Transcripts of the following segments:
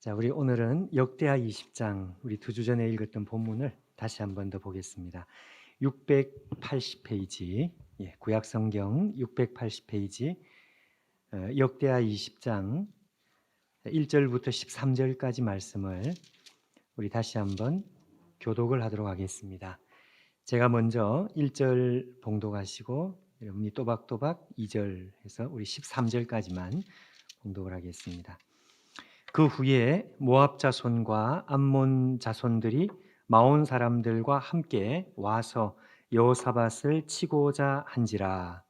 자, 우리 오늘은 역대하 20장 우리 두 주 전에 읽었던 본문을 다시 한 번 더 보겠습니다. 680페이지, 구약 성경 680페이지, 역대하 20장 1절부터 13절까지 말씀을 우리 다시 한번 교독을 하도록 하겠습니다. 제가 먼저 1절 봉독하시고 여러분이 또박또박 2절 해서 우리 13절까지만 봉독을 하겠습니다. 그 후에 모압 자손과 암몬 자손들이 마온 사람들과 함께 와서 여호사밧을 치고자 한지라.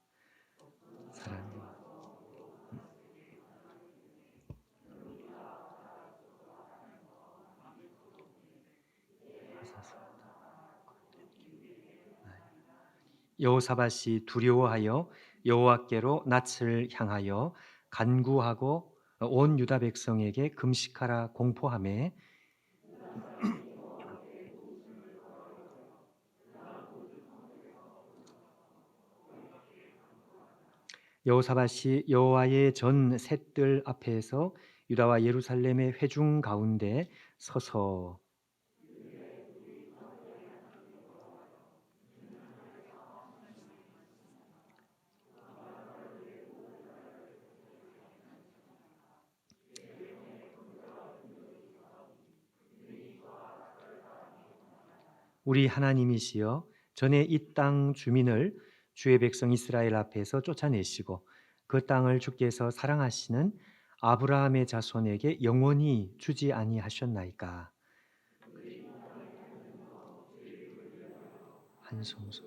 여호사밧이 두려워하여 여호와께로 낯을 향하여 간구하고 온 유다 백성에게 금식하라 공포하매 여호사밧이 여호와의 전 셋들 앞에서 유다와 예루살렘의 회중 가운데 서서 우리 하나님이시여 전에 이 땅 주민을 주의 백성 이스라엘 앞에서 쫓아내시고 그 땅을 주께서 사랑하시는 아브라함의 자손에게 영원히 주지 아니하셨나이까. 한송소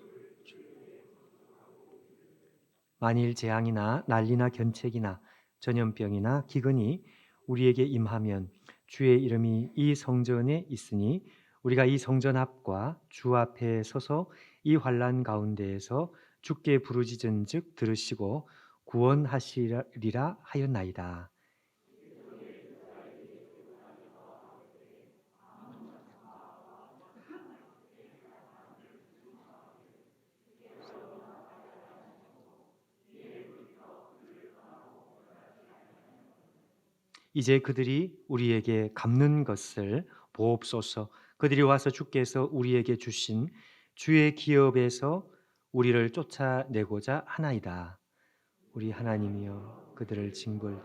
만일 재앙이나 난리나 견책이나 전염병이나 기근이 우리에게 임하면 주의 이름이 이 성전에 있으니 우리가 이 성전 앞과 주 앞에 서서 이 환난 가운데에서 주께 부르짖은즉 들으시고 구원하시리라 하였나이다. 이제 그들이 우리에게 갚는 것을 보옵소서. 그들이 와서 주께서 우리에게 주신 주의 기업에서 우리를 쫓아내고자 하나이다. 우리 하나님이여 그들을 징벌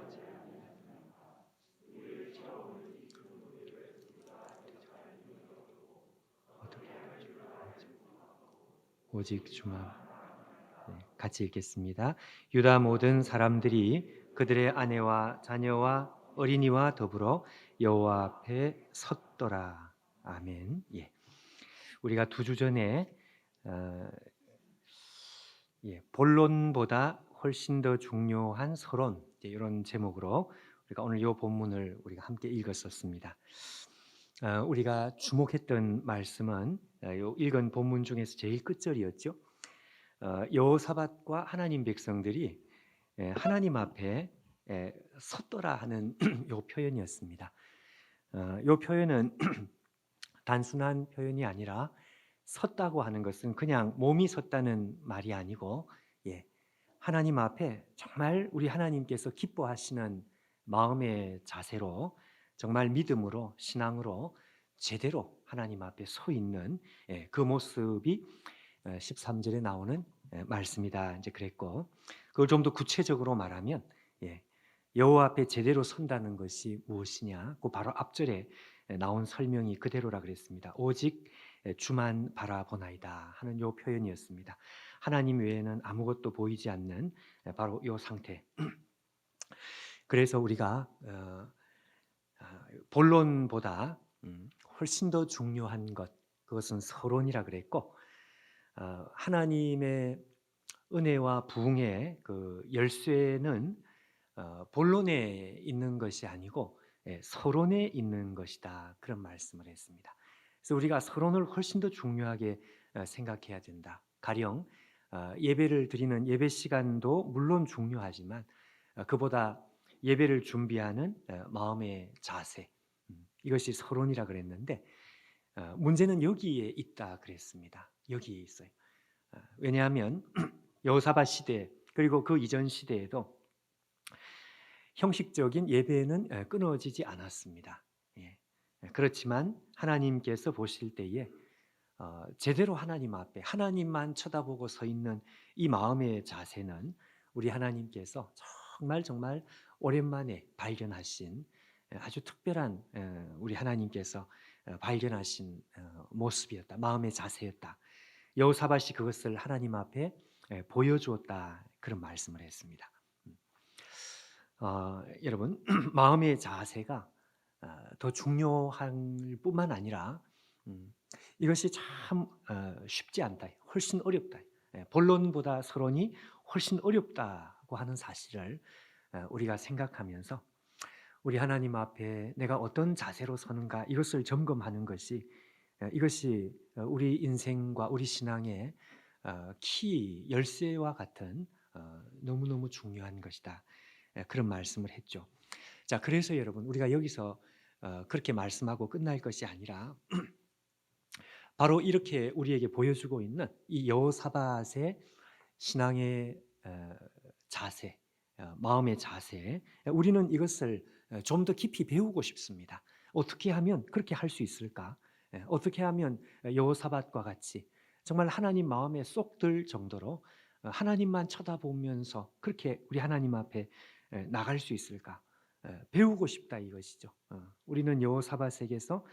오직 주만. 같이 읽겠습니다. 유다 모든 사람들이 그들의 아내와 자녀와 어린이와 더불어 여호와 앞에 섰더라. 아멘. 우리가 두 주 전에 본론보다 훨씬 더 중요한 서론 이런 제목으로 우리가 오늘 이 본문을 우리가 함께 읽었었습니다. 우리가 주목했던 말씀은 읽은 본문 중에서 제일 끝절이었죠. 여호사밧과 하나님 백성들이 하나님 앞에 섰더라 하는 요 표현이었습니다. 요 표현은 단순한 표현이 아니라 섰다고 하는 것은 그냥 몸이 섰다는 말이 아니고 하나님 앞에 정말 우리 하나님께서 기뻐하시는 마음의 자세로 정말 믿음으로 신앙으로 제대로 하나님 앞에 서 있는 그 모습이 13절에 나오는 말씀이다 이제 그랬고, 그걸 좀 더 구체적으로 말하면 여호와 앞에 제대로 선다는 것이 무엇이냐? 그 바로 앞절에 나온 설명이 그대로라 그랬습니다. 오직 주만 바라보나이다 하는 요 표현이었습니다. 하나님 외에는 아무것도 보이지 않는 바로 요 상태. 그래서 우리가 본론보다 훨씬 더 중요한 것, 그것은 서론이라 그랬고, 하나님의 은혜와 부흥의 그 열쇠는 본론에 있는 것이 아니고 서론에 있는 것이다, 그런 말씀을 했습니다. 그래서 우리가 서론을 훨씬 더 중요하게 생각해야 된다. 가령 예배를 드리는 예배 시간도 물론 중요하지만 그보다 예배를 준비하는 마음의 자세, 이것이 서론이라 그랬는데 문제는 여기에 있다 그랬습니다. 여기에 있어요. 왜냐하면 여호사밧 시대 그리고 그 이전 시대에도 형식적인 예배는 끊어지지 않았습니다. 예. 그렇지만 하나님께서 보실 때에 제대로 하나님 앞에 하나님만 쳐다보고 서 있는 이 마음의 자세는 우리 하나님께서 정말 정말 오랜만에 발견하신 아주 특별한 우리 하나님께서 발견하신 모습이었다. 마음의 자세였다. 여호사밧이 그것을 하나님 앞에 보여주었다. 그런 말씀을 했습니다. 여러분 마음의 자세가 더 중요할 뿐만 아니라 이것이 참 쉽지 않다. 훨씬 어렵다. 본론보다 서론이 훨씬 어렵다고 하는 사실을 우리가 생각하면서 우리 하나님 앞에 내가 어떤 자세로 서는가 이것을 점검하는 것이 이것이 우리 인생과 우리 신앙의 키 열쇠와 같은 너무너무 중요한 것이다. 그런 말씀을 했죠. 자, 그래서 여러분 우리가 여기서 그렇게 말씀하고 끝날 것이 아니라 바로 이렇게 우리에게 보여주고 있는 이 여호사밧의 신앙의 자세, 마음의 자세, 우리는 이것을 좀 더 깊이 배우고 싶습니다. 어떻게 하면 그렇게 할 수 있을까? 어떻게 하면 여호사밧과 같이 정말 하나님 마음에 쏙 들 정도로 하나님만 쳐다보면서 그렇게 우리 하나님 앞에 나갈 수 있을까? 배우고 싶다 이것이죠. 우리는 여호사밧에게서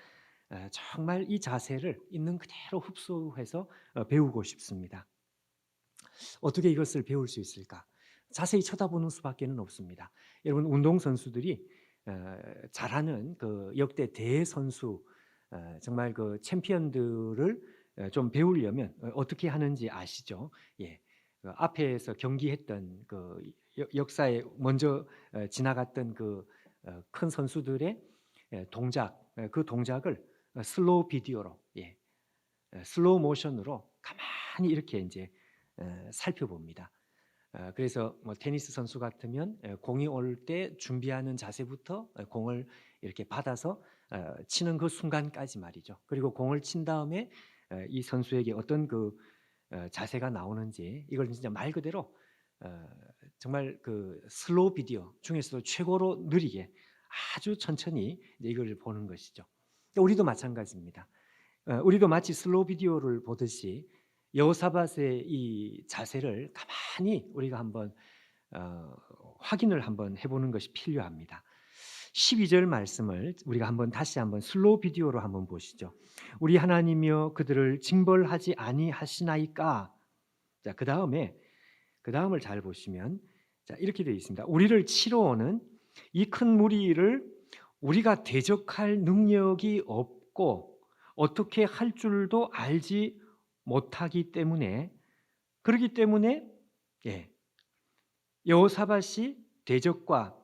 정말 이 자세를 있는 그대로 흡수해서 배우고 싶습니다. 어떻게 이것을 배울 수 있을까? 자세히 쳐다보는 수밖에는 없습니다. 여러분 운동 선수들이 잘하는 그 역대 대선수 정말 그 챔피언들을 좀 배우려면 어떻게 하는지 아시죠? 예, 그 앞에서 경기했던 그 역사에 먼저 지나갔던 그 큰 선수들의 동작, 그 동작을 슬로우 비디오로, 슬로우 모션으로 가만히 이렇게 이제 살펴봅니다. 그래서 뭐 테니스 선수 같으면 공이 올 때 준비하는 자세부터 공을 이렇게 받아서 치는 그 순간까지 말이죠. 그리고 공을 친 다음에 이 선수에게 어떤 그 자세가 나오는지 이걸 진짜 말 그대로 정말 그 슬로우 비디오 중에서도 최고로 느리게 아주 천천히 이걸 보는 것이죠. 우리도 마찬가지입니다. 우리도 마치 슬로우 비디오를 보듯이 여호사밧의 이 자세를 가만히 우리가 한번 확인을 한번 해보는 것이 필요합니다. 12절 말씀을 우리가 한번 다시 한번 슬로우 비디오로 한번 보시죠. 우리 하나님이여 그들을 징벌하지 아니하시나이까. 자, 그 다음을 잘 보시면 자, 이렇게 되어 있습니다. 우리를 치러 오는 이 큰 무리를 우리가 대적할 능력이 없고 어떻게 할 줄도 알지 못하기 때문에 그렇기 때문에 여호사밧이 대적과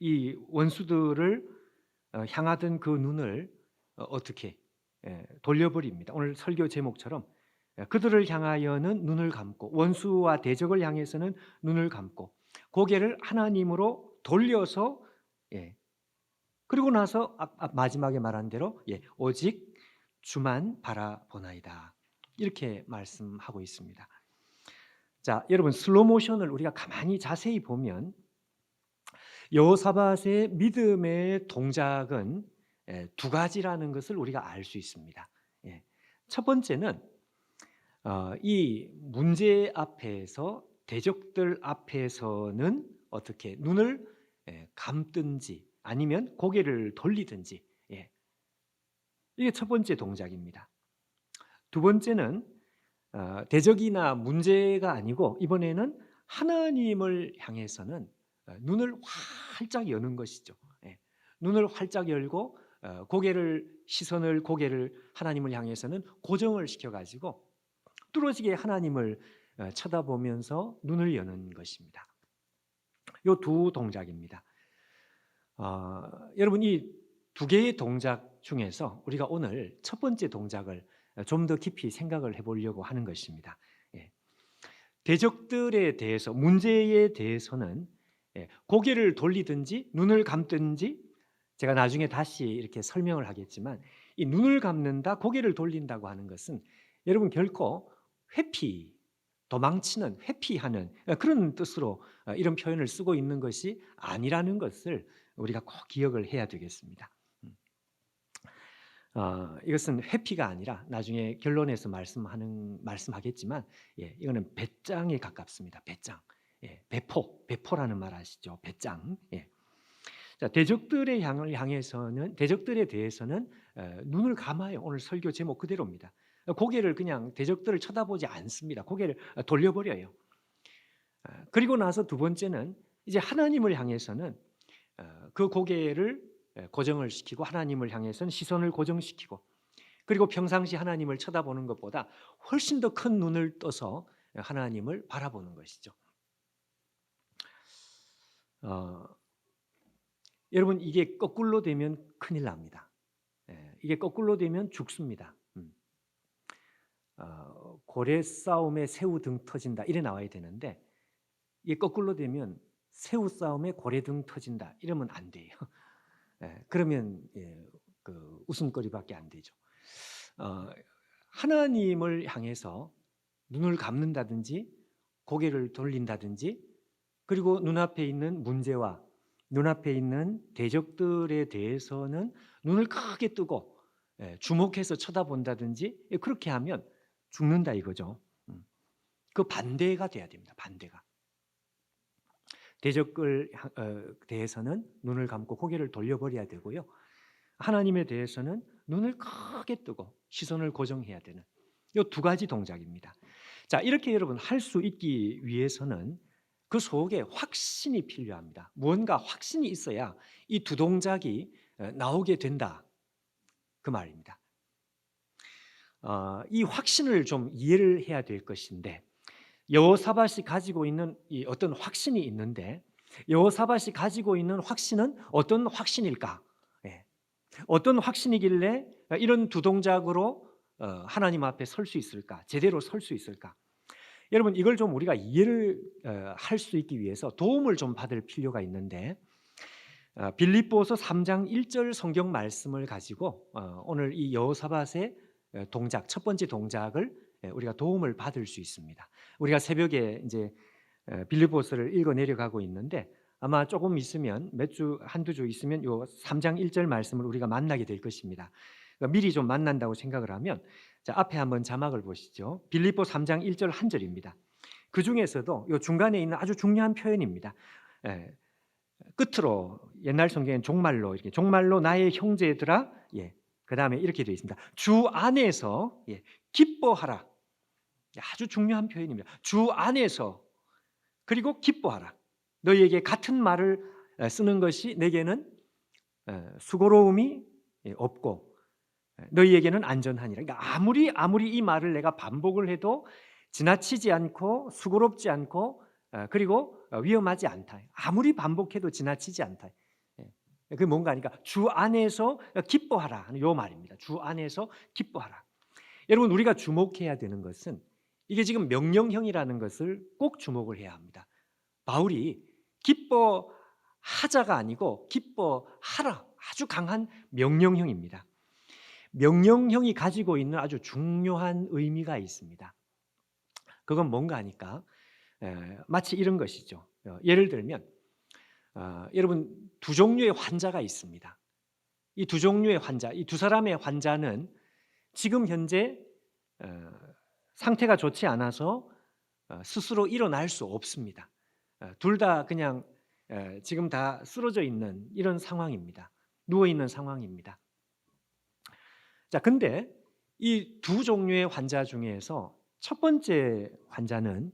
이 원수들을 향하던 그 눈을 어떻게 돌려버립니다. 오늘 설교 제목처럼 그들을 향하여는 눈을 감고 원수와 대적을 향해서는 눈을 감고 고개를 하나님으로 돌려서 그리고 나서 마지막에 말한 대로 오직 주만 바라보나이다 이렇게 말씀하고 있습니다. 자, 여러분 슬로우 모션을 우리가 가만히 자세히 보면 여호사밧의 믿음의 동작은 두 가지라는 것을 우리가 알 수 있습니다. 첫 번째는 이 문제 앞에서 대적들 앞에서는 어떻게 눈을 감든지 아니면 고개를 돌리든지 이게 첫 번째 동작입니다. 두 번째는 대적이나 문제가 아니고 이번에는 하나님을 향해서는 눈을 활짝 여는 것이죠. 눈을 활짝 열고 고개를 하나님을 향해서는 고정을 시켜가지고 뚫어지게 하나님을 쳐다보면서 눈을 여는 것입니다. 이 두 동작입니다. 여러분 이 두 개의 동작 중에서 우리가 오늘 첫 번째 동작을 좀 더 깊이 생각을 해보려고 하는 것입니다. 대적들에 대해서 문제에 대해서는 고개를 돌리든지 눈을 감든지 제가 나중에 다시 이렇게 설명을 하겠지만 이 눈을 감는다 고개를 돌린다고 하는 것은 여러분 결코 회피하는 그런 뜻으로 이런 표현을 쓰고 있는 것이 아니라는 것을 우리가 꼭 기억을 해야 되겠습니다. 이것은 회피가 아니라 나중에 결론에서 말씀하겠지만, 이거는 배짱에 가깝습니다. 배짱, 배포라는 말 아시죠? 배짱. 자, 대적들에 대해서는 눈을 감아요. 오늘 설교 제목 그대로입니다. 고개를 그냥 대적들을 쳐다보지 않습니다. 고개를 돌려버려요. 그리고 나서 두 번째는 이제 하나님을 향해서는 그 고개를 고정을 시키고, 하나님을 향해서는 시선을 고정시키고, 그리고 평상시 하나님을 쳐다보는 것보다 훨씬 더 큰 눈을 떠서 하나님을 바라보는 것이죠. 여러분, 이게 거꾸로 되면 큰일 납니다. 이게 거꾸로 되면 죽습니다. 고래 싸움에 새우 등 터진다 이래 나와야 되는데, 이게 거꾸로 되면 새우 싸움에 고래 등 터진다 이러면 안 돼요. 그러면 그 웃음거리밖에 안 되죠. 하나님을 향해서 눈을 감는다든지 고개를 돌린다든지, 그리고 눈앞에 있는 문제와 눈앞에 있는 대적들에 대해서는 눈을 크게 뜨고 주목해서 쳐다본다든지, 그렇게 하면 죽는다 이거죠. 그 반대가 돼야 됩니다. 반대가. 대적을 대해서는 눈을 감고 고개를 돌려버려야 되고요. 하나님에 대해서는 눈을 크게 뜨고 시선을 고정해야 되는 이 두 가지 동작입니다. 자, 이렇게 여러분 할 수 있기 위해서는 그 속에 확신이 필요합니다. 무언가 확신이 있어야 이 두 동작이 나오게 된다, 그 말입니다. 이 확신을 좀 이해를 해야 될 것인데, 여호사밧이 가지고 있는 이 어떤 확신이 있는데, 여호사밧이 가지고 있는 확신은 어떤 확신일까? 어떤 확신이길래 이런 두 동작으로 하나님 앞에 설 수 있을까? 제대로 설 수 있을까? 여러분, 이걸 좀 우리가 이해를 할 수 있기 위해서 도움을 좀 받을 필요가 있는데, 빌립보서 3장 1절 성경 말씀을 가지고 오늘 이 여호사밧의 동작, 첫 번째 동작을 우리가 도움을 받을 수 있습니다. 우리가 새벽에 이제 빌립보서를 읽어 내려가고 있는데, 아마 조금 있으면 한두 주 있으면 요 3장 1절 말씀을 우리가 만나게 될 것입니다. 그러니까 미리 좀 만난다고 생각을 하면, 자, 앞에 한번 자막을 보시죠. 빌립보 3장 1절 한 절입니다. 그 중에서도 요 중간에 있는 아주 중요한 표현입니다. 끝으로 옛날 성경엔 종말로, 이렇게 종말로 나의 형제들아, 그 다음에 이렇게 되어 있습니다. 주 안에서 기뻐하라. 아주 중요한 표현입니다. 주 안에서, 그리고 기뻐하라. 너희에게 같은 말을 쓰는 것이 내게는 수고로움이 없고 너희에게는 안전하니라. 그러니까 아무리 이 말을 내가 반복을 해도 지나치지 않고 수고롭지 않고 그리고 위험하지 않다. 아무리 반복해도 지나치지 않다. 그게 뭔가 하니까 주 안에서 기뻐하라 하는 요 말입니다. 주 안에서 기뻐하라. 여러분, 우리가 주목해야 되는 것은 이게 지금 명령형이라는 것을 꼭 주목을 해야 합니다. 바울이 기뻐하자가 아니고 기뻐하라, 아주 강한 명령형입니다. 명령형이 가지고 있는 아주 중요한 의미가 있습니다. 그건 뭔가 하니까 마치 이런 것이죠. 예를 들면 여러분, 두 종류의 환자가 있습니다. 이 두 종류의 환자, 이 두 사람의 환자는 지금 현재 상태가 좋지 않아서 스스로 일어날 수 없습니다. 둘 다 그냥 지금 다 쓰러져 있는 이런 상황입니다. 누워 있는 상황입니다. 자, 근데 이 두 종류의 환자 중에서 첫 번째 환자는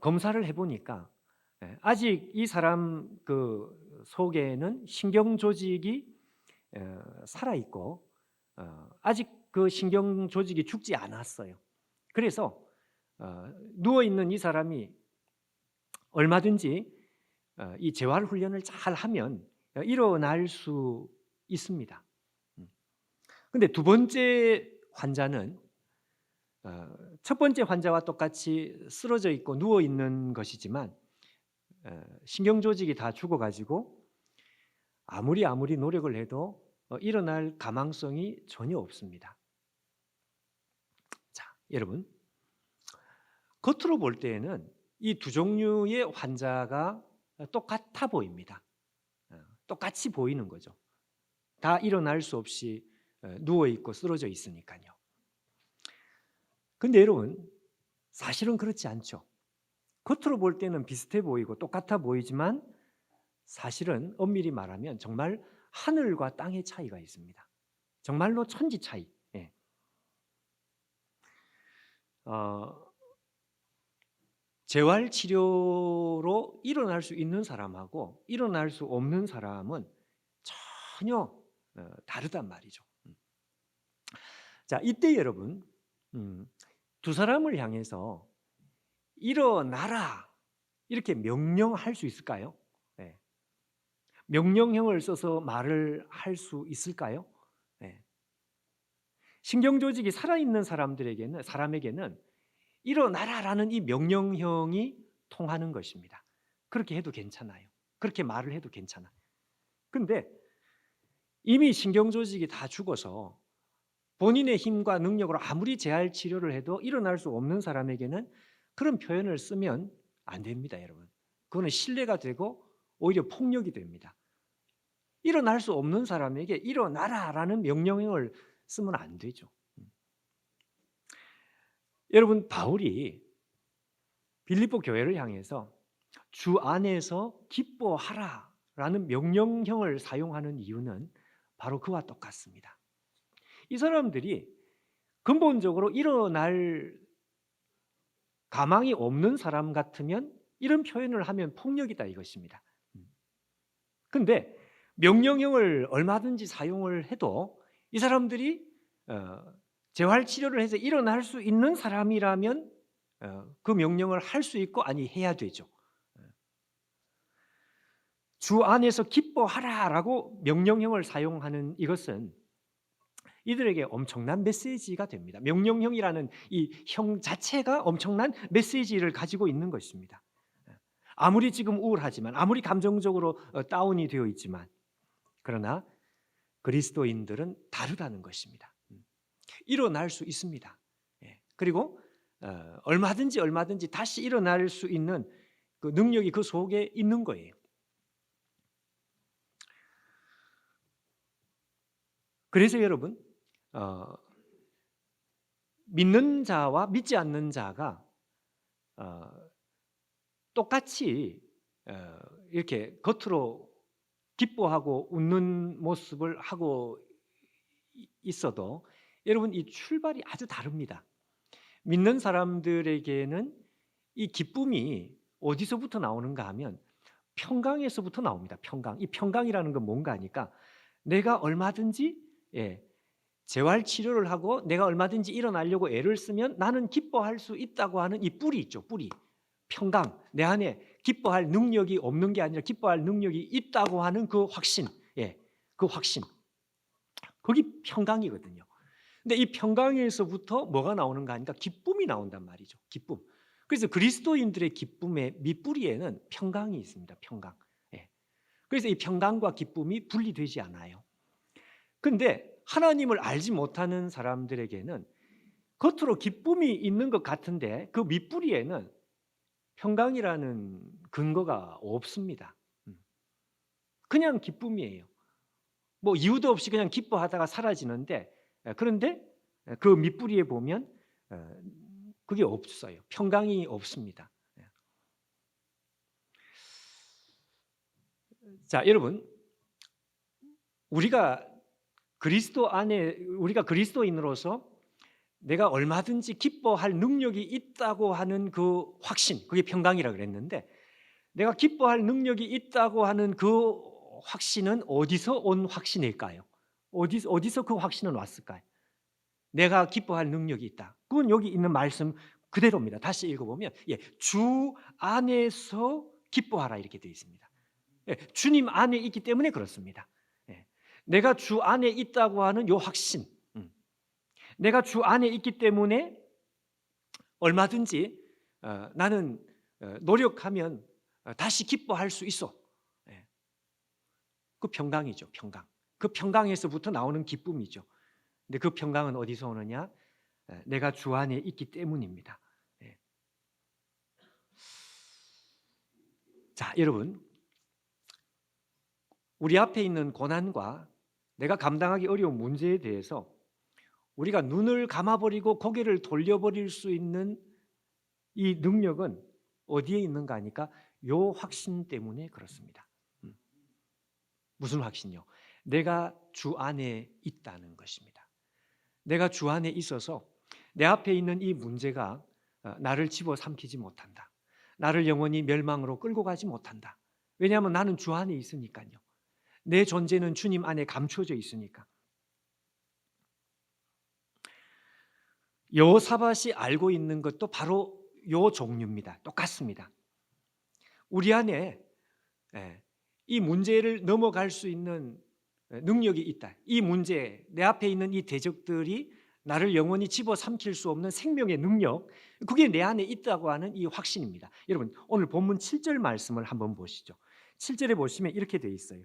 검사를 해보니까 아직 이 사람 그 속에는 신경 조직이 살아 있고 아직 그 신경 조직이 죽지 않았어요. 그래서 누워 있는 이 사람이 얼마든지 이 재활 훈련을 잘 하면 일어날 수 있습니다. 근데 두 번째 환자는 첫 번째 환자와 똑같이 쓰러져 있고 누워 있는 것이지만 신경 조직이 다 죽어가지고 아무리 노력을 해도 일어날 가망성이 전혀 없습니다. 자, 여러분, 겉으로 볼 때에는 이 두 종류의 환자가 똑같아 보입니다. 똑같이 보이는 거죠. 다 일어날 수 없이 누워 있고 쓰러져 있으니까요. 근데 여러분, 사실은 그렇지 않죠. 겉으로 볼 때는 비슷해 보이고 똑같아 보이지만 사실은 엄밀히 말하면 정말 하늘과 땅의 차이가 있습니다. 정말로 천지 차이. 예. 재활 치료로 일어날 수 있는 사람하고 일어날 수 없는 사람은 전혀 다르단 말이죠. 자, 이때 여러분, 두 사람을 향해서 일어나라 이렇게 명령할 수 있을까요? 네. 명령형을 써서 말을 할 수 있을까요? 네. 신경조직이 살아있는 사람에게는 일어나라라는 이 명령형이 통하는 것입니다. 그렇게 해도 괜찮아요. 그렇게 말을 해도 괜찮아. 근데 이미 신경조직이 다 죽어서 본인의 힘과 능력으로 아무리 재활 치료를 해도 일어날 수 없는 사람에게는 그런 표현을 쓰면 안 됩니다, 여러분. 그거는 신뢰가 되고 오히려 폭력이 됩니다. 일어날 수 없는 사람에게 일어나라라는 명령형을 쓰면 안 되죠. 여러분, 바울이 빌립보 교회를 향해서 주 안에서 기뻐하라라는 명령형을 사용하는 이유는 바로 그와 똑같습니다. 이 사람들이 근본적으로 일어날 가망이 없는 사람 같으면 이런 표현을 하면 폭력이다 이것입니다. 근데 명령형을 얼마든지 사용을 해도 이 사람들이 재활치료를 해서 일어날 수 있는 사람이라면 그 명령을 할 수 있고 아니 해야 되죠. 주 안에서 기뻐하라라고 명령형을 사용하는 이것은 이들에게 엄청난 메시지가 됩니다. 명령형이라는 이 형 자체가 엄청난 메시지를 가지고 있는 것입니다. 아무리 지금 우울하지만 아무리 감정적으로 다운이 되어 있지만 그러나 그리스도인들은 다르다는 것입니다. 일어날 수 있습니다. 그리고 얼마든지 다시 일어날 수 있는 그 능력이 그 속에 있는 거예요. 그래서 여러분, 믿는 자와 믿지 않는 자가 똑같이 이렇게 겉으로 기뻐하고 웃는 모습을 하고 있어도 여러분 이 출발이 아주 다릅니다. 믿는 사람들에게는 이 기쁨이 어디서부터 나오는가 하면 평강에서부터 나옵니다. 평강. 이 평강이라는 건 뭔가 하니까 내가 얼마든지 재활 치료를 하고 내가 얼마든지 일어나려고 애를 쓰면 나는 기뻐할 수 있다고 하는 이 뿌리 있죠. 뿌리. 평강. 내 안에 기뻐할 능력이 없는 게 아니라 기뻐할 능력이 있다고 하는 그 확신. 그 확신. 거기 평강이거든요. 근데 이 평강에서부터 뭐가 나오는가 하니까 기쁨이 나온단 말이죠. 기쁨. 그래서 그리스도인들의 기쁨의 밑뿌리에는 평강이 있습니다. 평강. 그래서 이 평강과 기쁨이 분리되지 않아요. 근데 하나님을 알지 못하는 사람들에게는 겉으로 기쁨이 있는 것 같은데 그 밑뿌리에는 평강이라는 근거가 없습니다. 그냥 기쁨이에요. 뭐 이유도 없이 그냥 기뻐하다가 사라지는데 그런데 그 밑뿌리에 보면 그게 없어요. 평강이 없습니다. 자, 여러분, 우리가 그리스도인으로서 내가 얼마든지 기뻐할 능력이 있다고 하는 그 확신, 그게 평강이라고 그랬는데 내가 기뻐할 능력이 있다고 하는 그 확신은 어디서 온 확신일까요? 어디서 그 확신은 왔을까요? 내가 기뻐할 능력이 있다. 그건 여기 있는 말씀 그대로입니다. 다시 읽어보면 주 안에서 기뻐하라 이렇게 되어 있습니다. 주님 안에 있기 때문에 그렇습니다. 내가 주 안에 있다고 하는 요 확신, 내가 주 안에 있기 때문에 얼마든지 나는 노력하면 다시 기뻐할 수 있어. 그 평강이죠. 평강. 그 평강에서부터 나오는 기쁨이죠. 근데 그 평강은 어디서 오느냐? 내가 주 안에 있기 때문입니다. 자, 여러분, 우리 앞에 있는 고난과 내가 감당하기 어려운 문제에 대해서 우리가 눈을 감아버리고 고개를 돌려버릴 수 있는 이 능력은 어디에 있는가 하니까 요 확신 때문에 그렇습니다. 무슨 확신이요? 내가 주 안에 있다는 것입니다. 내가 주 안에 있어서 내 앞에 있는 이 문제가 나를 집어삼키지 못한다. 나를 영원히 멸망으로 끌고 가지 못한다. 왜냐하면 나는 주 안에 있으니까요. 내 존재는 주님 안에 감춰져 있으니까. 여호사밧이 알고 있는 것도 바로 요 종류입니다. 똑같습니다. 우리 안에 이 문제를 넘어갈 수 있는 능력이 있다. 이 문제, 내 앞에 있는 이 대적들이 나를 영원히 집어삼킬 수 없는 생명의 능력, 그게 내 안에 있다고 하는 이 확신입니다. 여러분, 오늘 본문 7절 말씀을 한번 보시죠. 7절에 보시면 이렇게 되어 있어요.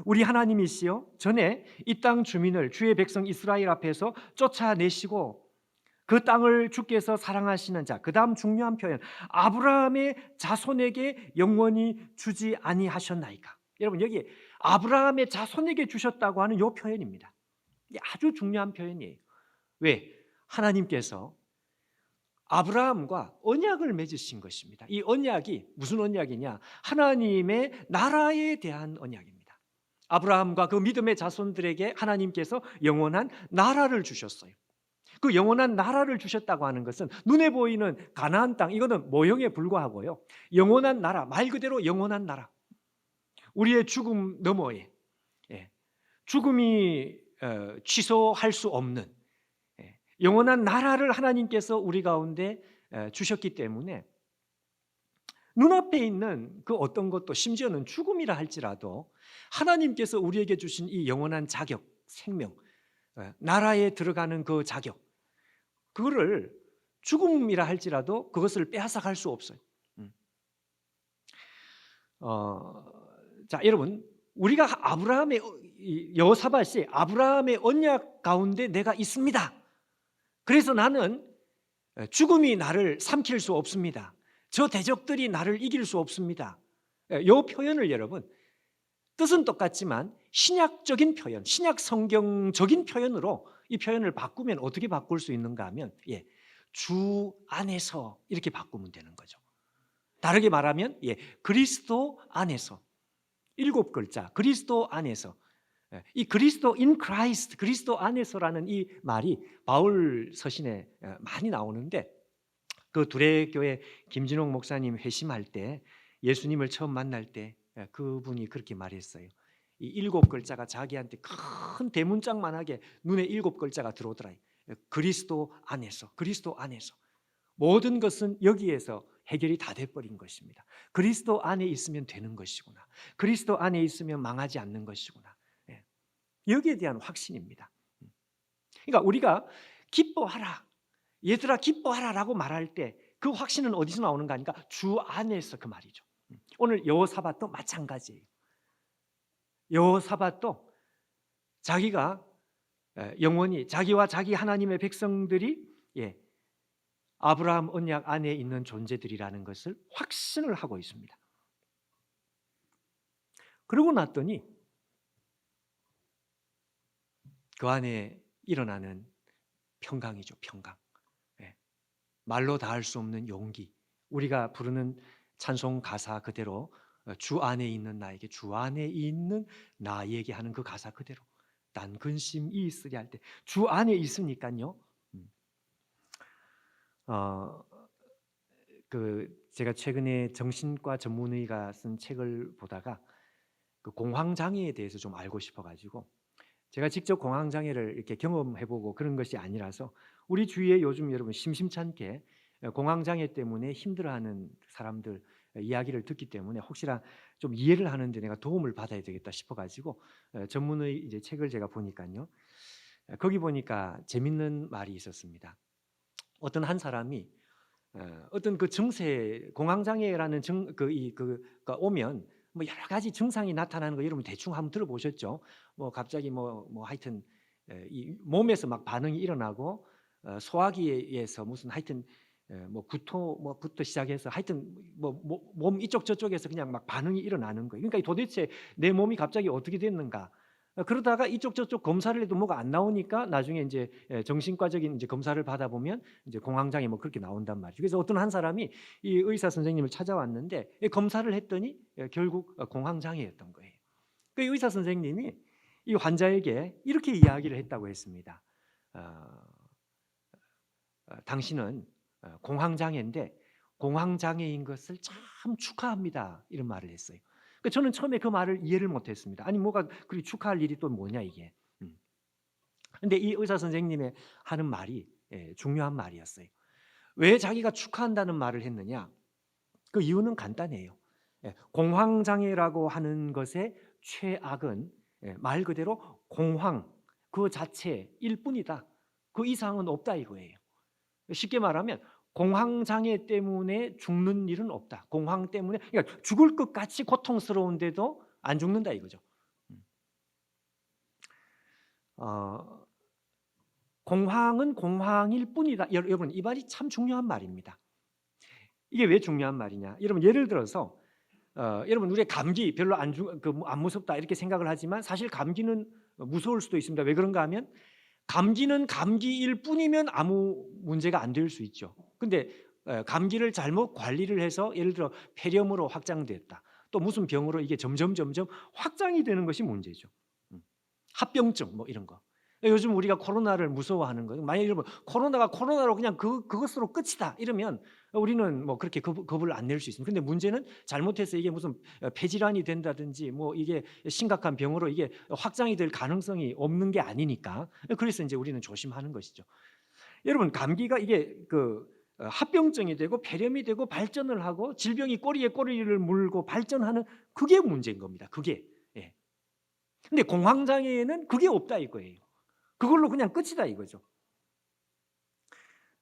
우리 하나님이시여 전에 이 땅 주민을 주의 백성 이스라엘 앞에서 쫓아내시고 그 땅을 주께서 사랑하시는 자, 그 다음 중요한 표현, 아브라함의 자손에게 영원히 주지 아니하셨나이까. 여러분, 여기 아브라함의 자손에게 주셨다고 하는 이 표현입니다. 아주 중요한 표현이에요. 왜? 하나님께서 아브라함과 언약을 맺으신 것입니다. 이 언약이 무슨 언약이냐? 하나님의 나라에 대한 언약입니다. 아브라함과 그 믿음의 자손들에게 하나님께서 영원한 나라를 주셨어요. 그 영원한 나라를 주셨다고 하는 것은 눈에 보이는 가나안 땅, 이거는 모형에 불과하고요. 영원한 나라, 말 그대로 영원한 나라. 우리의 죽음 너머에 죽음이 취소할 수 없는 영원한 나라를 하나님께서 우리 가운데 주셨기 때문에 눈앞에 있는 그 어떤 것도, 심지어는 죽음이라 할지라도 하나님께서 우리에게 주신 이 영원한 자격, 생명, 나라에 들어가는 그 자격, 그거를 죽음이라 할지라도 그것을 빼앗아갈 수 없어요. 자, 여러분, 우리가 여호사밧이 아브라함의 언약 가운데 내가 있습니다. 그래서 나는 죽음이 나를 삼킬 수 없습니다. 저 대적들이 나를 이길 수 없습니다. 이 표현을 여러분, 뜻은 똑같지만 신약적인 표현, 신약 성경적인 표현으로 이 표현을 바꾸면 어떻게 바꿀 수 있는가 하면 주 안에서 이렇게 바꾸면 되는 거죠. 다르게 말하면 그리스도 안에서, 7글자 그리스도 안에서, 이 그리스도 in Christ, 그리스도 안에서라는 이 말이 바울 서신에 많이 나오는데, 그 두레교회 김진홍 목사님 회심할 때 예수님을 처음 만날 때 그분이 그렇게 말했어요. 이 7글자가 자기한테 큰 대문짝만하게 눈에 7글자가 들어오더라. 그리스도 안에서, 그리스도 안에서. 모든 것은 여기에서 해결이 다 돼버린 것입니다. 그리스도 안에 있으면 되는 것이구나. 그리스도 안에 있으면 망하지 않는 것이구나. 여기에 대한 확신입니다. 그러니까 우리가 기뻐하라, 얘들아 기뻐하라라고 말할 때 그 확신은 어디서 나오는가 하니까 주 안에서, 그 말이죠. 오늘 여호사밧도 마찬가지예요. 여호사밧도 자기가 영원히 자기와 자기 하나님의 백성들이 아브라함 언약 안에 있는 존재들이라는 것을 확신을 하고 있습니다. 그러고 났더니 그 안에 일어나는 평강이죠. 평강. 말로 다할 수 없는 용기. 우리가 부르는 찬송 가사 그대로 주 안에 있는 나에게, 주 안에 있는 나에게 하는 그 가사 그대로 난 근심이 있으리 할 때 주 안에 있으니까요. 제가 최근에 정신과 전문의가 쓴 책을 보다가 그 공황장애에 대해서 좀 알고 싶어가지고, 제가 직접 공황장애를 이렇게 경험해보고 그런 것이 아니라서 우리 주위에 요즘 여러분 심심찮게 공황장애 때문에 힘들어하는 사람들 이야기를 듣기 때문에 혹시나 좀 이해를 하는데 내가 도움을 받아야 되겠다 싶어가지고 전문의 이제 책을 제가 보니까요, 거기 보니까 재밌는 말이 있었습니다. 어떤 한 사람이 어떤 그 증세, 공황장애라는 그가 오면 뭐 여러 가지 증상이 나타나는 거 여러분 대충 한번 들어보셨죠? 뭐 갑자기 뭐 하여튼 이 몸에서 막 반응이 일어나고 소화기에서 무슨 하여튼 뭐 구토 뭐부터 시작해서 하여튼 몸 이쪽 저쪽에서 그냥 막 반응이 일어나는 거예요. 그러니까 도대체 내 몸이 갑자기 어떻게 됐는가? 그러다가 이쪽 저쪽 검사를 해도 뭐가 안 나오니까 나중에 이제 정신과적인 이제 검사를 받아보면 이제 공황장애 뭐 그렇게 나온단 말이죠. 그래서 어떤 한 사람이 이 의사 선생님을 찾아왔는데 검사를 했더니 결국 공황장애였던 거예요. 그 의사 선생님이 이 환자에게 이렇게 이야기를 했다고 했습니다. 당신은 공황장애인데 공황장애인 것을 참 축하합니다. 이런 말을 했어요. 그러니까 저는 처음에 그 말을 이해를 못했습니다. 아니 뭐가 그리 축하할 일이 또 뭐냐 이게. 근데 이 의사 선생님의 하는 말이 중요한 말이었어요. 왜 자기가 축하한다는 말을 했느냐? 그 이유는 간단해요. 공황장애라고 하는 것의 최악은 말 그대로 공황 그 자체일 뿐이다. 그 이상은 없다 이거예요. 쉽게 말하면 공황장애 때문에 죽는 일은 없다. 공황 때문에 그러니까 죽을 것 같이 고통스러운데도 안 죽는다 이거죠. 공황은 공황일 뿐이다. 여러분 이 말이 참 중요한 말입니다. 이게 왜 중요한 말이냐? 여러분 예를 들어서 여러분 우리의 감기 별로 안 무섭다 이렇게 생각을 하지만 사실 감기는 무서울 수도 있습니다. 왜 그런가 하면 감기는 감기일 뿐이면 아무 문제가 안 될 수 있죠. 근데 감기를 잘못 관리를 해서 예를 들어 폐렴으로 확장됐다. 또 무슨 병으로 이게 점점 확장이 되는 것이 문제죠. 합병증 뭐 이런 거. 요즘 우리가 코로나를 무서워하는 거예요. 만약 여러분 코로나가 코로나로 그냥 그것으로 끝이다 이러면 우리는 뭐 그렇게 겁을 안 낼 수 있습니다. 근데 문제는 잘못해서 이게 무슨 폐질환이 된다든지 뭐 이게 심각한 병으로 이게 확장이 될 가능성이 없는 게 아니니까 그래서 이제 우리는 조심하는 것이죠. 여러분 감기가 이게 합병증이 되고 폐렴이 되고 발전을 하고 질병이 꼬리에 꼬리를 물고 발전하는 그게 문제인 겁니다. 그게. 근데 공황장애에는 그게 없다 이거예요. 그걸로 그냥 끝이다 이거죠.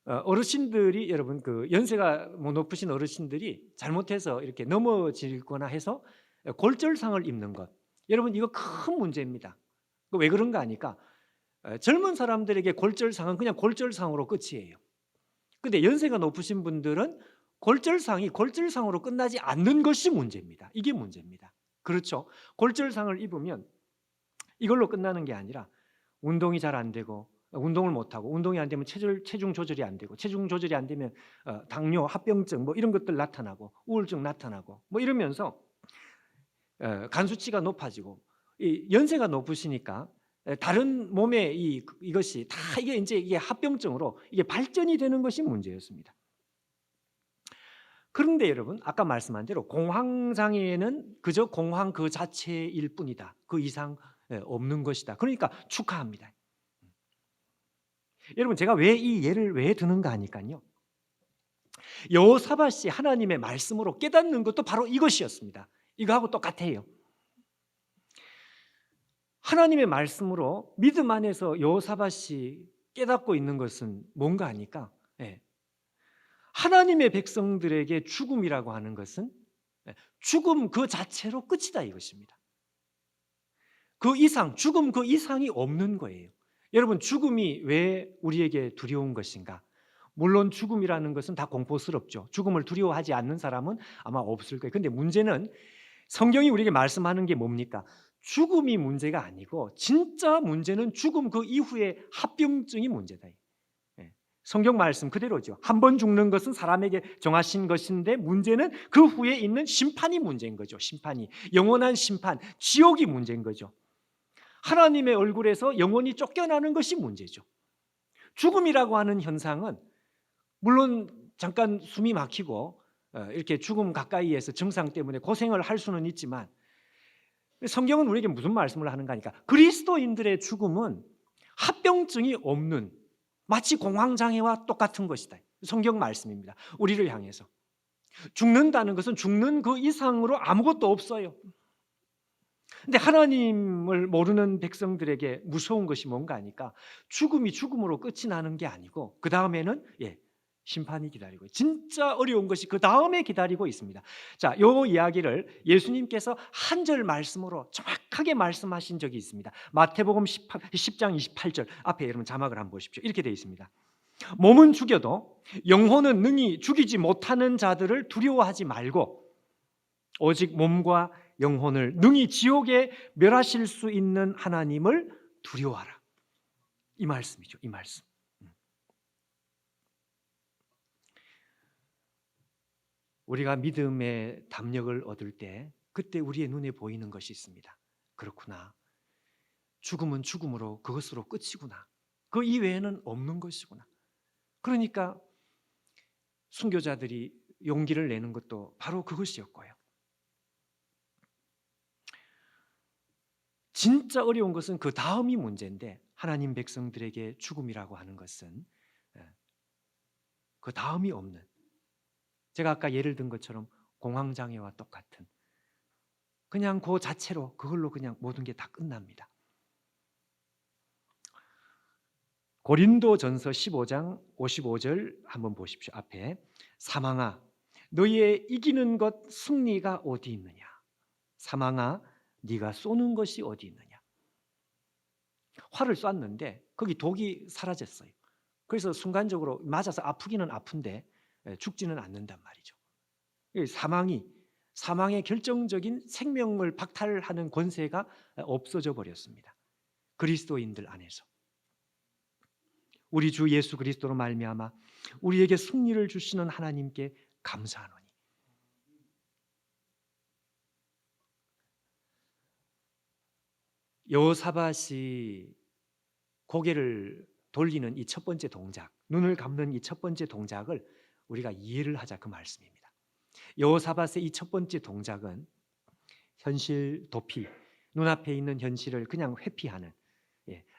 어르신들이 여러분 연세가 높으신 어르신들이 잘못해서 이렇게 넘어지거나 해서 골절상을 입는 것. 여러분 이거 큰 문제입니다. 왜 그런가 하니까 젊은 사람들에게 골절상은 그냥 골절상으로 끝이에요. 근데 연세가 높으신 분들은 골절상이 골절상으로 끝나지 않는 것이 문제입니다. 이게 문제입니다. 그렇죠? 골절상을 입으면 이걸로 끝나는 게 아니라 운동이 잘 안 되고 운동을 못 하고 운동이 안 되면 체중 조절이 안 되고 체중 조절이 안 되면 당뇨, 합병증 뭐 이런 것들 나타나고 우울증 나타나고 뭐 이러면서 간 수치가 높아지고 연세가 높으시니까 다른 몸에 이것이 다 이게 합병증으로 이게 발전이 되는 것이 문제였습니다. 그런데 여러분 아까 말씀한 대로 공황장애는 그저 공황 그 자체일 뿐이다. 그 이상 없는 것이다. 그러니까 축하합니다. 여러분 제가 왜 이 예를 왜 드는가 하니까요. 여호사밧이 하나님의 말씀으로 깨닫는 것도 바로 이것이었습니다. 이거하고 똑같아요. 하나님의 말씀으로 믿음 안에서 여호사밧이 깨닫고 있는 것은 뭔가 하니까 하나님의 백성들에게 죽음이라고 하는 것은 죽음 그 자체로 끝이다 이것입니다. 그 이상, 죽음 그 이상이 없는 거예요. 여러분 죽음이 왜 우리에게 두려운 것인가? 물론 죽음이라는 것은 다 공포스럽죠. 죽음을 두려워하지 않는 사람은 아마 없을 거예요. 그런데 문제는 성경이 우리에게 말씀하는 게 뭡니까? 죽음이 문제가 아니고 진짜 문제는 죽음 그 이후의 합병증이 문제다. 성경 말씀 그대로죠. 한 번 죽는 것은 사람에게 정하신 것인데 문제는 그 후에 있는 심판이 문제인 거죠. 심판이 영원한 심판, 지옥이 문제인 거죠. 하나님의 얼굴에서 영원히 쫓겨나는 것이 문제죠. 죽음이라고 하는 현상은 물론 잠깐 숨이 막히고 이렇게 죽음 가까이에서 증상 때문에 고생을 할 수는 있지만 성경은 우리에게 무슨 말씀을 하는가 하니까 그리스도인들의 죽음은 합병증이 없는 마치 공황장애와 똑같은 것이다. 성경 말씀입니다. 우리를 향해서 죽는다는 것은 죽는 그 이상으로 아무것도 없어요. 근데 하나님을 모르는 백성들에게 무서운 것이 뭔가 하니까 죽음이 죽음으로 끝이 나는 게 아니고 그 다음에는 심판이 기다리고 진짜 어려운 것이 그 다음에 기다리고 있습니다. 자, 요 이야기를 예수님께서 한 절 말씀으로 정확하게 말씀하신 적이 있습니다. 마태복음 10장 28절 앞에 여러분 자막을 한번 보십시오. 이렇게 되어 있습니다. 몸은 죽여도 영혼은 능히 죽이지 못하는 자들을 두려워하지 말고 오직 몸과 영혼을 능히 지옥에 멸하실 수 있는 하나님을 두려워하라. 이 말씀이죠. 이 말씀. 우리가 믿음의 담력을 얻을 때 그때 우리의 눈에 보이는 것이 있습니다. 그렇구나. 죽음은 죽음으로 그것으로 끝이구나. 그 이외에는 없는 것이구나. 그러니까 순교자들이 용기를 내는 것도 바로 그것이었고요. 진짜 어려운 것은 그 다음이 문제인데 하나님 백성들에게 죽음이라고 하는 것은 그 다음이 없는, 제가 아까 예를 든 것처럼 공황장애와 똑같은, 그냥 그 자체로 그걸로 그냥 모든 게 다 끝납니다. 고린도전서 15장 55절 한번 보십시오. 앞에 사망아 너희의 이기는 것 승리가 어디 있느냐. 사망아 네가 쏘는 것이 어디 있느냐. 활을 쐈는데 거기 독이 사라졌어요. 그래서 순간적으로 맞아서 아프기는 아픈데 죽지는 않는단 말이죠. 사망의 결정적인 생명을 박탈하는 권세가 없어져 버렸습니다. 그리스도인들 안에서. 우리 주 예수 그리스도로 말미암아 우리에게 승리를 주시는 하나님께 감사하노니. 여호사밧이 고개를 돌리는 이 첫 번째 동작, 눈을 감는 이 첫 번째 동작을 우리가 이해를 하자 그 말씀입니다. 여호사밧의 이 첫 번째 동작은 현실 도피, 눈앞에 있는 현실을 그냥 회피하는,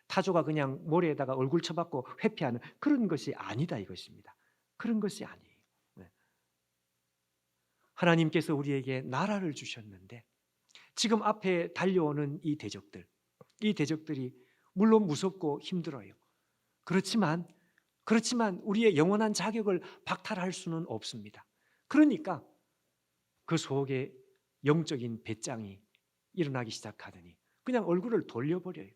타조가 그냥 모래에다가 얼굴 쳐박고 회피하는 그런 것이 아니다 이것입니다. 그런 것이 아니에요. 하나님께서 우리에게 나라를 주셨는데 지금 앞에 달려오는 이 대적들이 물론 무섭고 힘들어요. 그렇지만 우리의 영원한 자격을 박탈할 수는 없습니다. 그러니까 그 속에 영적인 배짱이 일어나기 시작하더니 그냥 얼굴을 돌려버려요.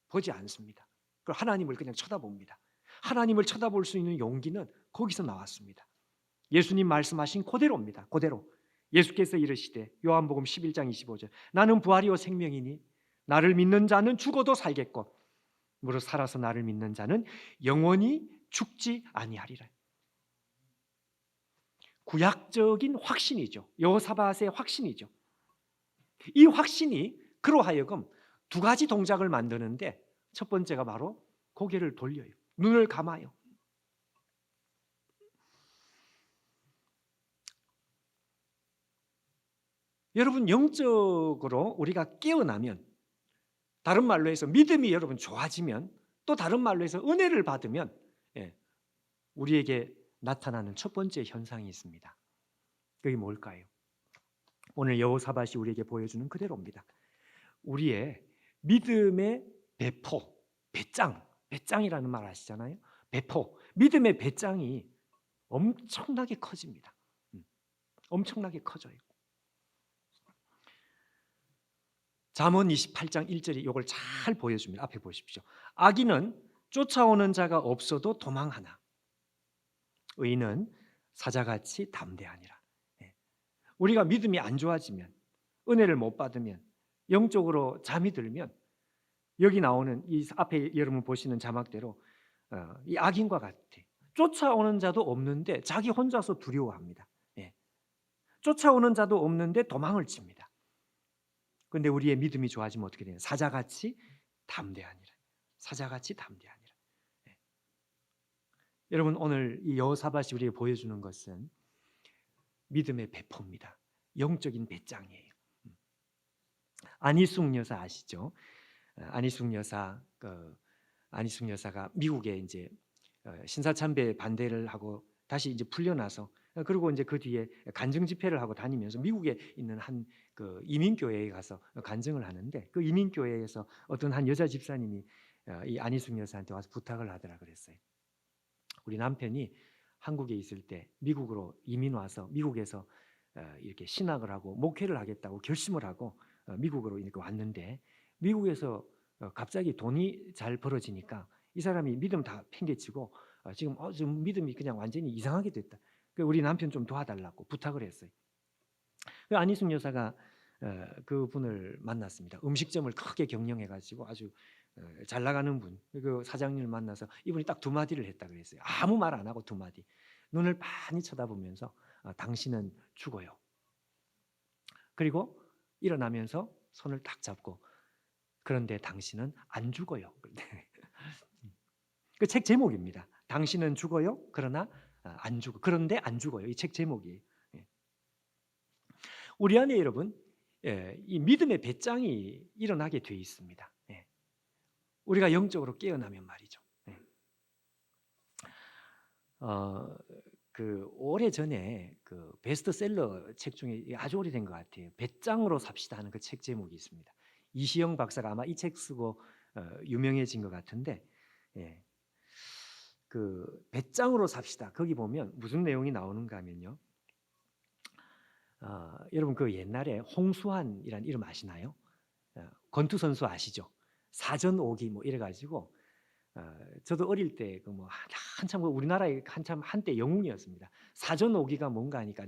보지 않습니다. 그리고 하나님을 그냥 쳐다봅니다. 하나님을 쳐다볼 수 있는 용기는 거기서 나왔습니다. 예수님 말씀하신 그대로입니다. 그대로. 예수께서 이르시되 요한복음 11장 25절 나는 부활이요 생명이니 나를 믿는 자는 죽어도 살겠고 무릇 살아서 나를 믿는 자는 영원히 죽지 아니하리라. 구약적인 확신이죠. 여호사밧의 확신이죠. 이 확신이 그로 하여금 두 가지 동작을 만드는데 첫 번째가 바로 고개를 돌려요. 눈을 감아요. 여러분 영적으로 우리가 깨어나면, 다른 말로 해서 믿음이 여러분 좋아지면, 또 다른 말로 해서 은혜를 받으면 우리에게 나타나는 첫 번째 현상이 있습니다. 그게 뭘까요? 오늘 여호사밧이 우리에게 보여주는 그대로입니다. 우리의 믿음의 배포, 배짱이라는 말 아시잖아요. 배포, 믿음의 배짱이 엄청나게 커집니다. 엄청나게 커져요. 잠언 28장 1절이 이걸 잘 보여줍니다. 앞에 보십시오. 악인은 쫓아오는 자가 없어도 도망하나 의인은 사자같이 담대하니라. 우리가 믿음이 안 좋아지면, 은혜를 못 받으면, 영적으로 잠이 들면 여기 나오는 이 앞에 여러분 보시는 자막대로 이 악인과 같아. 쫓아오는 자도 없는데 자기 혼자서 두려워합니다. 쫓아오는 자도 없는데 도망을 칩니다. 그런데 우리의 믿음이 좋아지면 어떻게 되냐? 사자같이 담대하니라. 사자같이 담대하니라. 여러분 오늘 이 여호사밧이 우리에게 보여주는 것은 믿음의 배포입니다. 영적인 배짱이에요. 안희숙 여사 아시죠? 안희숙 여사가 미국에 이제 신사참배 반대를 하고 다시 이제 풀려나서, 그리고 이제 그 뒤에 간증 집회를 하고 다니면서 미국에 있는 한 그 이민교회에 가서 간증을 하는데, 그 이민교회에서 어떤 한 여자 집사님이 이 안희숙 여사한테 와서 부탁을 하더라 그랬어요. 우리 남편이 한국에 있을 때 미국으로 이민 와서 미국에서 이렇게 신학을 하고 목회를 하겠다고 결심을 하고 미국으로 이렇게 왔는데, 미국에서 갑자기 돈이 잘 벌어지니까 이 사람이 믿음 다 팽개치고 지금 믿음이 그냥 완전히 이상하게 됐다. 우리 남편 좀 도와달라고 부탁을 했어요. 안희숙 여사가 그분을 만났습니다. 음식점을 크게 경영해가지고 아주 잘 나가는 분, 그 사장님을 만나서 이분이 딱 두 마디를 했다 그랬어요. 아무 말 안 하고 두 마디. 눈을 많이 쳐다보면서 당신은 죽어요. 그리고 일어나면서 손을 딱 잡고 그런데 당신은 안 죽어요. 그 책 제목입니다. 당신은 죽어요. 그러나 안 죽어. 그런데 안 죽어요. 이 책 제목이에요. 우리 안에 여러분 이 믿음의 배짱이 일어나게 돼 있습니다. 우리가 영적으로 깨어나면 말이죠. 그 오래전에 그 베스트셀러 책 중에 아주 오래된 것 같아요. 배짱으로 삽시다 하는 그 책 제목이 있습니다. 이시영 박사가 아마 이 책 쓰고 유명해진 것 같은데, 그 배짱으로 삽시다. 거기 보면 무슨 내용이 나오는가 하면요. 여러분 그 옛날에 홍수환이라는 이름 아시나요? 권투 선수 아시죠? 사전 오기 뭐 이래가지고 저도 어릴 때 그 뭐 한참 우리나라에 한참 한때 영웅이었습니다. 사전 오기가 뭔가 하니까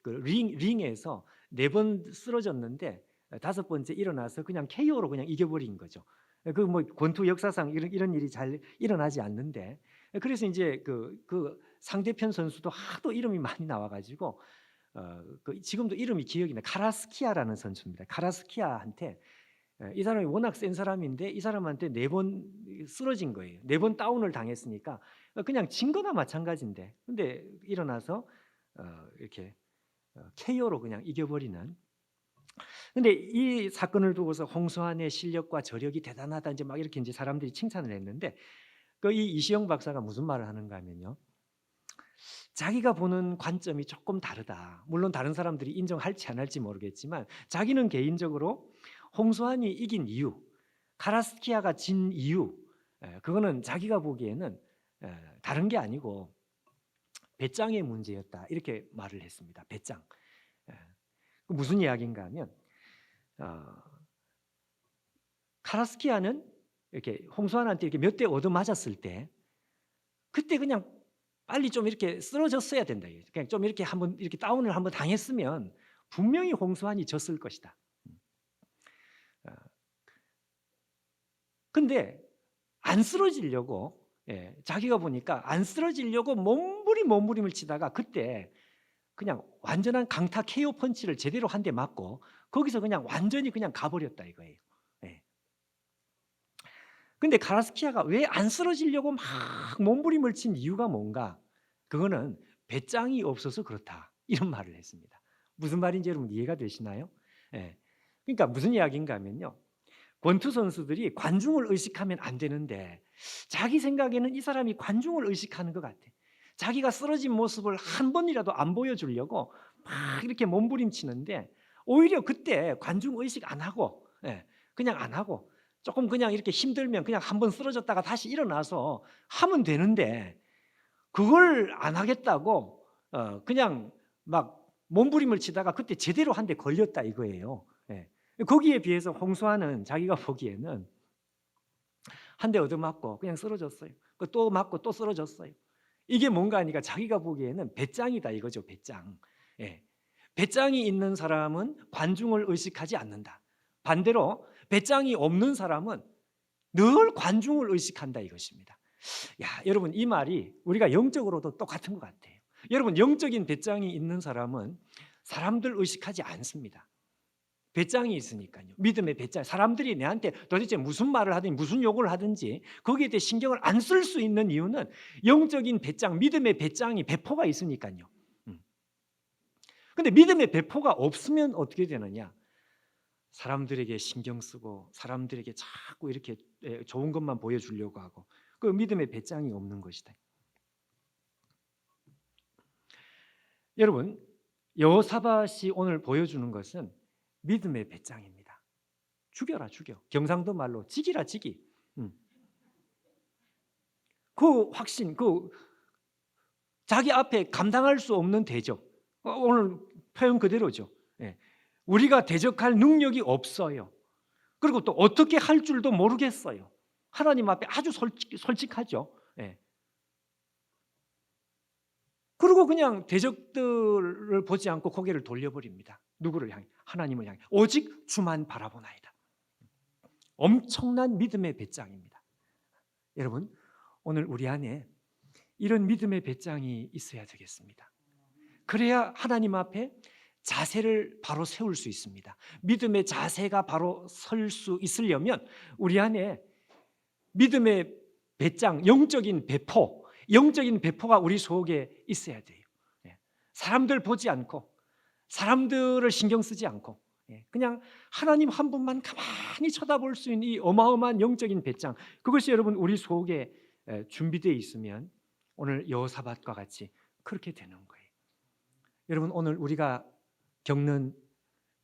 그 링에서 4번 쓰러졌는데 5번째 일어나서 그냥 KO로 그냥 이겨버린 거죠. 그 뭐 권투 역사상 이런 일이 잘 일어나지 않는데, 그래서 이제 그 상대편 선수도 하도 이름이 많이 나와가지고 지금도 이름이 기억이 나. 카라스키아라는 선수입니다. 카라스키아한테 이 사람이 워낙 센 사람인데 이 사람한테 4번 쓰러진 거예요. 4번 다운을 당했으니까 그냥 진 거나 마찬가지인데, 근데 일어나서 이렇게 KO로 그냥 이겨버리는. 근데 이 사건을 두고서 홍수환의 실력과 저력이 대단하다 이제 막 이렇게 이제 사람들이 칭찬을 했는데, 이 이시영 박사가 무슨 말을 하는가 하면요. 자기가 보는 관점이 조금 다르다. 물론 다른 사람들이 인정할지 안 할지 모르겠지만 자기는 개인적으로 홍수환이 이긴 이유, 카라스키아가 진 이유, 그거는 자기가 보기에는 다른 게 아니고 배짱의 문제였다. 이렇게 말을 했습니다. 배짱. 무슨 이야기인가 하면 카라스키아는 이렇게 홍수환한테 이렇게 몇 대 얻어맞았을 때 그때 그냥 빨리 좀 이렇게 쓰러졌어야 된다. 그냥 좀 이렇게 한번 이렇게 다운을 한번 당했으면 분명히 홍수환이 졌을 것이다. 근데 안 쓰러지려고 자기가 보니까 안 쓰러지려고 몸부림을 치다가 그때 그냥 완전한 강타 KO 펀치를 제대로 한 대 맞고 거기서 그냥 완전히 그냥 가버렸다 이거예요. 근데 카라스키아가 왜 안 쓰러지려고 막 몸부림을 친 이유가 뭔가? 그거는 배짱이 없어서 그렇다. 이런 말을 했습니다. 무슨 말인지 여러분 이해가 되시나요? 그러니까 무슨 이야기인가 하면요. 권투 선수들이 관중을 의식하면 안 되는데 자기 생각에는 이 사람이 관중을 의식하는 것 같아. 자기가 쓰러진 모습을 한 번이라도 안 보여주려고 막 이렇게 몸부림치는데 오히려 그때 관중 의식 안 하고 그냥 안 하고 조금 그냥 이렇게 힘들면 그냥 한 번 쓰러졌다가 다시 일어나서 하면 되는데 그걸 안 하겠다고 그냥 막 몸부림을 치다가 그때 제대로 한 대 걸렸다 이거예요. 거기에 비해서 홍수환은 자기가 보기에는 한 대 얻어맞고 그냥 쓰러졌어요. 또 맞고 또 쓰러졌어요. 이게 뭔가 하니까 자기가 보기에는 배짱이다 이거죠. 배짱. 배짱이 있는 사람은 관중을 의식하지 않는다. 반대로 배짱이 없는 사람은 늘 관중을 의식한다 이것입니다. 여러분 이 말이 우리가 영적으로도 똑같은 것 같아요. 여러분 영적인 배짱이 있는 사람은 사람들 의식하지 않습니다. 배짱이 있으니까요. 믿음의 배짱. 사람들이 내한테 도대체 무슨 말을 하든지 무슨 욕을 하든지 거기에 대해 신경을 안 쓸 수 있는 이유는 영적인 배짱, 믿음의 배짱이 배포가 있으니까요. 근데 믿음의 배포가 없으면 어떻게 되느냐? 사람들에게 신경 쓰고 사람들에게 자꾸 이렇게 좋은 것만 보여주려고 하고 그 믿음의 배짱이 없는 것이다. 여러분 여호사밧이 오늘 보여주는 것은 믿음의 배짱입니다. 죽여라 죽여. 경상도 말로 지기라 지기. 그 확신, 그 자기 앞에 감당할 수 없는 대적. 오늘 표현 그대로죠. 우리가 대적할 능력이 없어요. 그리고 또 어떻게 할 줄도 모르겠어요. 하나님 앞에 아주 솔직하죠. 그리고 그냥 대적들을 보지 않고 고개를 돌려버립니다. 누구를 향해? 하나님을 향해. 오직 주만 바라보나이다. 엄청난 믿음의 배짱입니다. 여러분, 오늘 우리 안에 이런 믿음의 배짱이 있어야 되겠습니다. 그래야 하나님 앞에 자세를 바로 세울 수 있습니다. 믿음의 자세가 바로 설 수 있으려면 우리 안에 믿음의 배짱, 영적인 배포가 우리 속에 있어야 돼요. 사람들 보지 않고, 사람들을 신경 쓰지 않고, 그냥 하나님 한 분만 가만히 쳐다볼 수 있는 이 어마어마한 영적인 배짱, 그것이 여러분 우리 속에 준비되어 있으면 오늘 여호사밧과 같이 그렇게 되는 거예요. 여러분, 오늘 우리가 겪는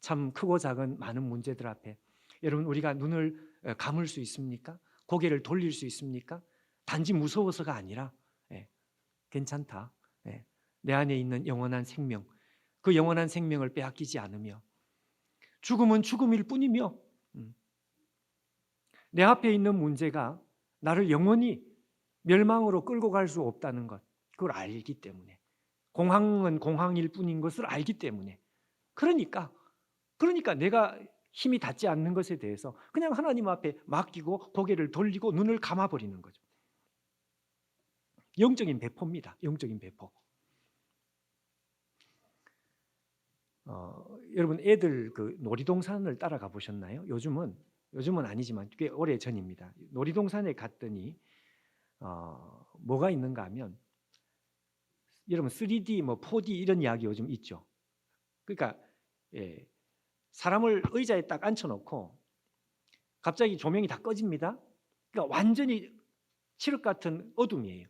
참 크고 작은 많은 문제들 앞에 여러분 우리가 눈을 감을 수 있습니까? 고개를 돌릴 수 있습니까? 단지 무서워서가 아니라 괜찮다. 내 안에 있는 영원한 생명, 그 영원한 생명을 빼앗기지 않으며 죽음은 죽음일 뿐이며 내 앞에 있는 문제가 나를 영원히 멸망으로 끌고 갈 수 없다는 것, 그걸 알기 때문에, 공항은 공항일 뿐인 것을 알기 때문에, 그러니까 내가 힘이 닿지 않는 것에 대해서 그냥 하나님 앞에 맡기고 고개를 돌리고 눈을 감아버리는 거죠. 영적인 배포입니다. 영적인 배포. 여러분 애들 그 놀이동산을 따라가 보셨나요? 요즘은 아니지만 꽤 오래 전입니다. 놀이동산에 갔더니 뭐가 있는가 하면 여러분 3D, 4D 이런 이야기 요즘 있죠. 그러니까 사람을 의자에 딱 앉혀놓고 갑자기 조명이 다 꺼집니다. 그러니까 완전히 칠흑 같은 어둠이에요.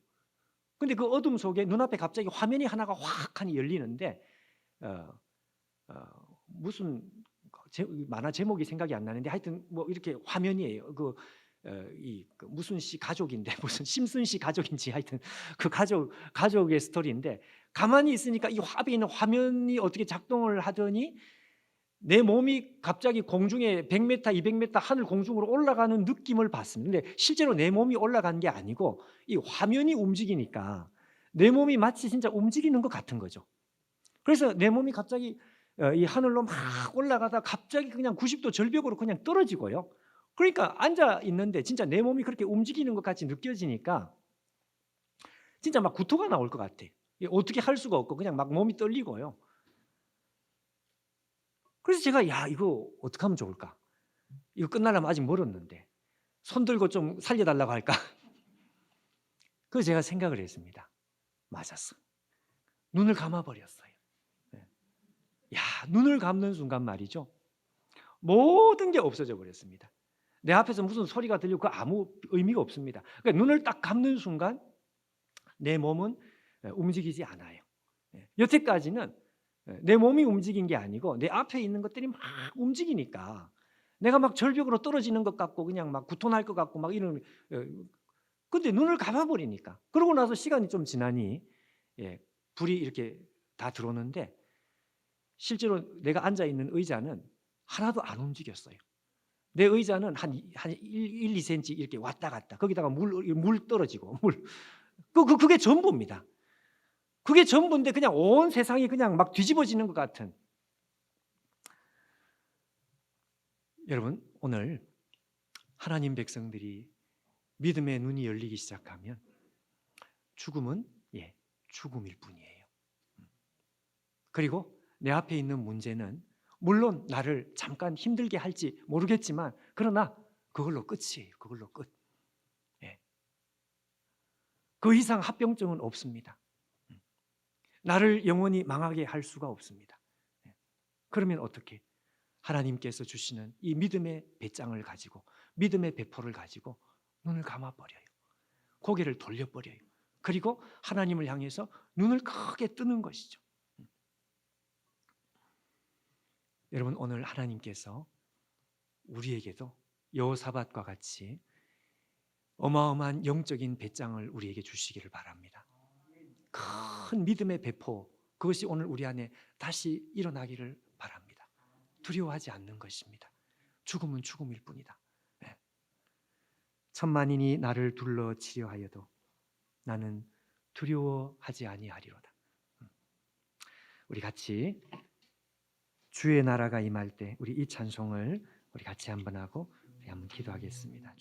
근데 그 어둠 속에 눈앞에 갑자기 화면이 하나가 확하니 열리는데 무슨 만화 제목이 생각이 안 나는데 하여튼 뭐 이렇게 화면이에요. 무슨 씨 가족인데 무슨 심슨 씨 가족인지 하여튼 그 가족의 스토리인데 가만히 있으니까 이 앞에 있는 화면이 어떻게 작동을 하더니 내 몸이 갑자기 공중에 100m, 200m 하늘 공중으로 올라가는 느낌을 받습니다. 근데 실제로 내 몸이 올라간 게 아니고 이 화면이 움직이니까 내 몸이 마치 진짜 움직이는 것 같은 거죠. 그래서 내 몸이 갑자기 이 하늘로 막 올라가다 갑자기 그냥 90도 절벽으로 그냥 떨어지고요. 그러니까 앉아 있는데 진짜 내 몸이 그렇게 움직이는 것 같이 느껴지니까 진짜 막 구토가 나올 것 같아. 어떻게 할 수가 없고 그냥 막 몸이 떨리고요. 그래서 제가 이거 어떻게 하면 좋을까? 이거 끝나려면 아직 멀었는데 손 들고 좀 살려달라고 할까? 그래서 제가 생각을 했습니다. 맞았어. 눈을 감아버렸어요. 눈을 감는 순간 말이죠. 모든 게 없어져 버렸습니다. 내 앞에서 무슨 소리가 들리고 그 아무 의미가 없습니다. 그러니까 눈을 딱 감는 순간 내 몸은 움직이지 않아요. 여태까지는 내 몸이 움직인 게 아니고 내 앞에 있는 것들이 막 움직이니까 내가 막 절벽으로 떨어지는 것 같고 그냥 막 구토날 것 같고 막 이런. 근데 눈을 감아버리니까 그러고 나서 시간이 좀 지나니 불이 이렇게 다 들어오는데 실제로 내가 앉아있는 의자는 하나도 안 움직였어요. 내 의자는 한 1, 2cm 이렇게 왔다 갔다. 거기다가 물 떨어지고 그게 전부입니다. 그게 전부인데 그냥 온 세상이 그냥 막 뒤집어지는 것 같은. 여러분 오늘 하나님 백성들이 믿음의 눈이 열리기 시작하면 죽음은 죽음일 뿐이에요. 그리고 내 앞에 있는 문제는 물론 나를 잠깐 힘들게 할지 모르겠지만 그러나 그걸로 끝이에요. 그걸로 끝. 그 이상 합병증은 없습니다. 나를 영원히 망하게 할 수가 없습니다. 그러면 어떻게? 하나님께서 주시는 이 믿음의 배짱을 가지고 믿음의 배포를 가지고 눈을 감아버려요. 고개를 돌려버려요. 그리고 하나님을 향해서 눈을 크게 뜨는 것이죠. 여러분 오늘 하나님께서 우리에게도 여호사밧과 같이 어마어마한 영적인 배짱을 우리에게 주시기를 바랍니다. 큰 믿음의 배포, 그것이 오늘 우리 안에 다시 일어나기를 바랍니다. 두려워하지 않는 것입니다. 죽음은 죽음일 뿐이다. 천만인이 나를 둘러치려 하여도 나는 두려워하지 아니하리로다. 우리 같이 주의 나라가 임할 때 우리 이 찬송을 우리 같이 한번 하고 우리 한번 기도하겠습니다.